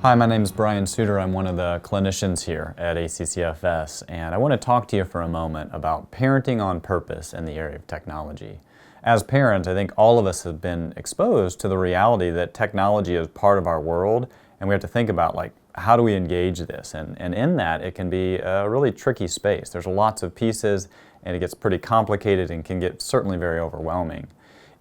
Hi, my name is Brian Sutter. I'm one of the clinicians here at ACCFS, and I want to talk to you for a moment about parenting on purpose in the area of technology. As parents, I think all of us have been exposed to the reality that technology is part of our world, and we have to think about, how do we engage this? And in that, it can be a really tricky space. There's lots of pieces, and it gets pretty complicated and can get certainly very overwhelming.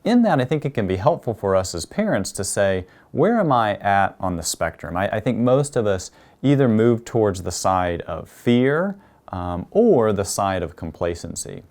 In that, I think it can be helpful for us as parents to say, where am I at on the spectrum? I think most of us either move towards the side of fear or the side of complacency.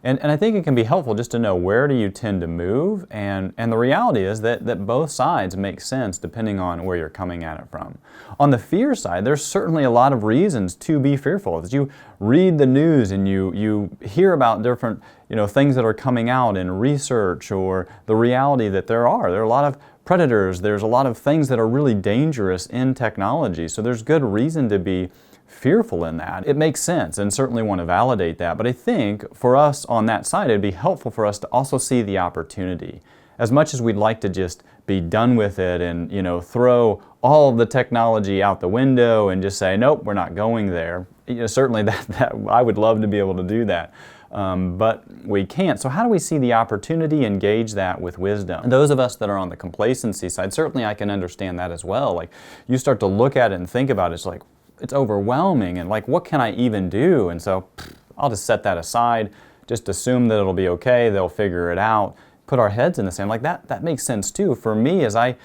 And I think it can be helpful just to know where do you tend to move, and the reality is that both sides make sense depending on where you're coming at it from. On the fear side, there's certainly a lot of reasons to be fearful. As you read the news and you hear about different things that are coming out in research, or the reality that there are a lot of predators, there's a lot of things that are really dangerous in technology, so there's good reason to be fearful in that. It makes sense and certainly want to validate that, but I think for us on that side it'd be helpful for us to also see the opportunity. As much as we'd like to just be done with it and throw all of the technology out the window and just say, nope, we're not going there, certainly that I would love to be able to do that. But we can't. So how do we see the opportunity, engage that with wisdom? And those of us that are on the complacency side, certainly I can understand that as well. You start to look at it and think about it, it's overwhelming, and what can I even do? And so I'll just set that aside, just assume that it'll be okay, they'll figure it out, put our heads in the sand. That makes sense too. For me, as I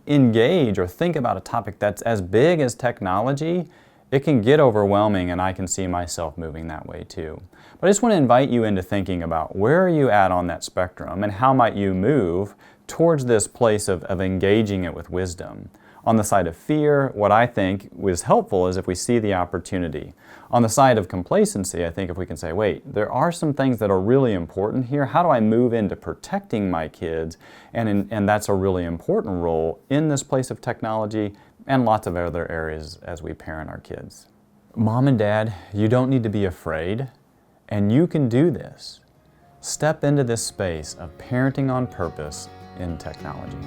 engage or think about a topic that's as big as technology, it can get overwhelming, and I can see myself moving that way too. But I just want to invite you into thinking about where are you at on that spectrum, and how might you move towards this place of engaging it with wisdom. On the side of fear, what I think was helpful is if we see the opportunity. On the side of complacency, I think if we can say, wait, there are some things that are really important here. How do I move into protecting my kids? And that's a really important role in this place of technology and lots of other areas as we parent our kids. Mom and Dad, you don't need to be afraid, and you can do this. Step into this space of parenting on purpose in technology.